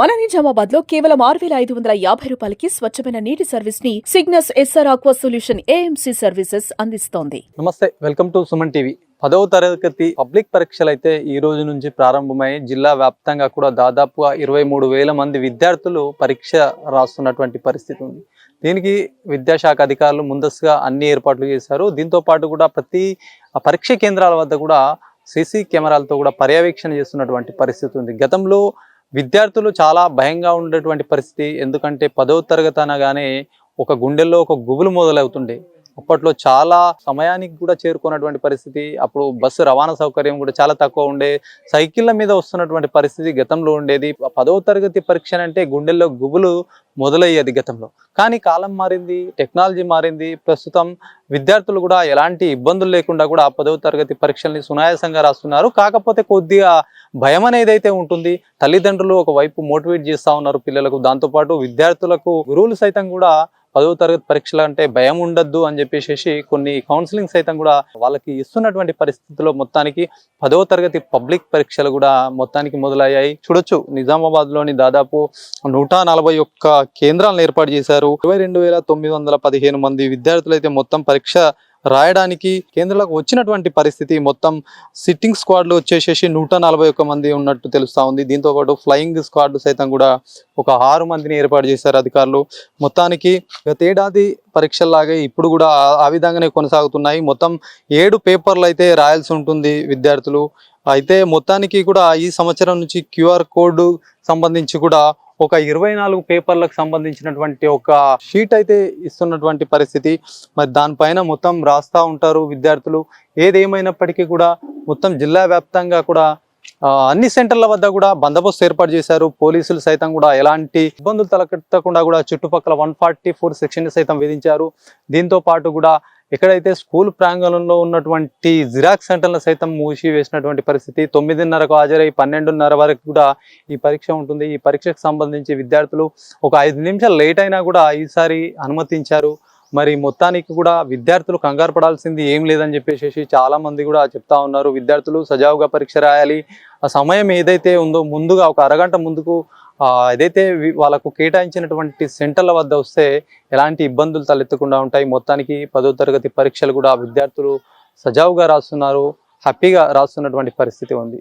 మన నిజామాబాద్ లో కేవలం 6,550 రూపాయలకి స్వచ్ఛమైన నీటి సర్వీస్ ని Cygnus SR aqua solution AMC services అందిస్తోంది. నమస్తే, వెల్కమ్ టు సుమన్ టీవీ. 10వ తరగతి పబ్లిక్ పరీక్షలు అయితే ఈ రోజు నుంచి ప్రారంభమై జిల్లా వ్యాప్తంగా కూడా దాదాపుగా 23,000 మంది విద్యార్థులు పరీక్ష రాస్తున్నటువంటి పరిస్థితి ఉంది. దీనికి విద్యాశాఖ అధికారులు ముందస్తుగా అన్ని ఏర్పాట్లు చేశారు. దీంతో పాటు కూడా ప్రతి పరీక్ష కేంద్రాల వద్ద కూడా సీసీ కెమెరాలతో కూడా పర్యవేక్షణ చేస్తున్నటువంటి పరిస్థితి ఉంది. గతంలో విద్యార్థులు చాలా భయంగా ఉండేటువంటి పరిస్థితి. ఎందుకంటే 10వ తరగతి అనగానే ఒక గుండెల్లో ఒక గుబులు మొదలవుతుండే. అప్పట్లో చాలా సమయానికి కూడా చేరుకున్నటువంటి పరిస్థితి. అప్పుడు బస్సు రవాణా సౌకర్యం కూడా చాలా తక్కువ ఉండే. సైకిళ్ళ మీద వస్తున్నటువంటి పరిస్థితి గతంలో ఉండేది. 10వ తరగతి పరీక్ష అంటే గుండెల్లో గుబులు మొదలయ్యేది గతంలో. కానీ కాలం మారింది, టెక్నాలజీ మారింది. ప్రస్తుతం విద్యార్థులు కూడా ఎలాంటి ఇబ్బందులు లేకుండా కూడా 10వ తరగతి పరీక్షల్ని సునాయాసంగా రాస్తున్నారు. కాకపోతే కొద్దిగా భయం అనేది అయితే ఉంటుంది. తల్లిదండ్రులు ఒకవైపు మోటివేట్ చేస్తూ ఉన్నారు పిల్లలకు. దాంతోపాటు విద్యార్థులకు గురువులు సైతం కూడా 10వ తరగతి పరీక్షలు అంటే భయం ఉండద్దు అని చెప్పేసి కొన్ని కౌన్సిలింగ్ సైతం కూడా వాళ్ళకి ఇస్తున్నటువంటి పరిస్థితుల్లో మొత్తానికి 10వ తరగతి పబ్లిక్ పరీక్షలు కూడా మొత్తానికి మొదలయ్యాయి. చూడొచ్చు, నిజామాబాద్ లోని దాదాపు 141 కేంద్రాలను ఏర్పాటు చేశారు. 22,915 మంది విద్యార్థులు అయితే మొత్తం పరీక్ష రాయడానికి కేంద్రాలకు వచ్చినటువంటి పరిస్థితి. మొత్తం సిట్టింగ్ స్క్వాడ్లు వచ్చేసేసి 141 మంది ఉన్నట్టు తెలుస్తా ఉంది. దీంతో పాటు ఫ్లయింగ్ స్క్వాడ్లు సైతం కూడా ఒక 6 మందిని ఏర్పాటు చేశారు అధికారులు. మొత్తానికి గతేడాది పరీక్షల్లాగే ఇప్పుడు కూడా ఆ విధంగానే కొనసాగుతున్నాయి. మొత్తం 7 పేపర్లు అయితే రాయాల్సి ఉంటుంది విద్యార్థులు. అయితే మొత్తానికి కూడా ఈ సంవత్సరం నుంచి క్యూఆర్ కోడ్ సంబంధించి కూడా ఒక 24 పేపర్లకు సంబంధించినటువంటి ఒక షీట్ అయితే ఇస్తున్నటువంటి పరిస్థితి. మరి దానిపైన మొత్తం రాస్తూ ఉంటారు విద్యార్థులు. ఏదేమైనప్పటికీ కూడా మొత్తం జిల్లా వ్యాప్తంగా కూడా అన్ని సెంటర్ల వద్ద కూడా బందోబస్తు ఏర్పాటు చేశారు. పోలీసులు సైతం కూడా ఎలాంటి ఇబ్బందులు తలకెత్తకుండా కూడా చుట్టుపక్కల 144 సెక్షన్ సైతం విధించారు. దీంతో పాటు కూడా ఎక్కడైతే స్కూల్ ప్రాంగణంలో ఉన్నటువంటి జిరాక్స్ సెంటర్లను సైతం మూసివేసినటువంటి పరిస్థితి. 9:30కు హాజరై 12:30 వరకు కూడా ఈ పరీక్ష ఉంటుంది. ఈ పరీక్షకు సంబంధించి విద్యార్థులు ఒక 5 నిమిషాలు లేట్ అయినా కూడా ఈసారి అనుమతించారు. మరి మొత్తానికి కూడా విద్యార్థులు కంగారు పడాల్సింది ఏం లేదని చెప్పేసి చాలా మంది కూడా చెప్తా ఉన్నారు. విద్యార్థులు సజావుగా పరీక్ష రాయాలి. ఆ సమయం ఏదైతే ఉందో ముందుగా ఒక అరగంట ముందుకు ఏదైతే వాళ్ళకు కేటాయించినటువంటి సెంటర్ల వద్ద వస్తే ఎలాంటి ఇబ్బందులు తలెత్తకుండా ఉంటాయి. మొత్తానికి 10వ తరగతి పరీక్షలు కూడా విద్యార్థులు సజావుగా రాస్తున్నారు, హ్యాపీగా రాస్తున్నటువంటి పరిస్థితి ఉంది.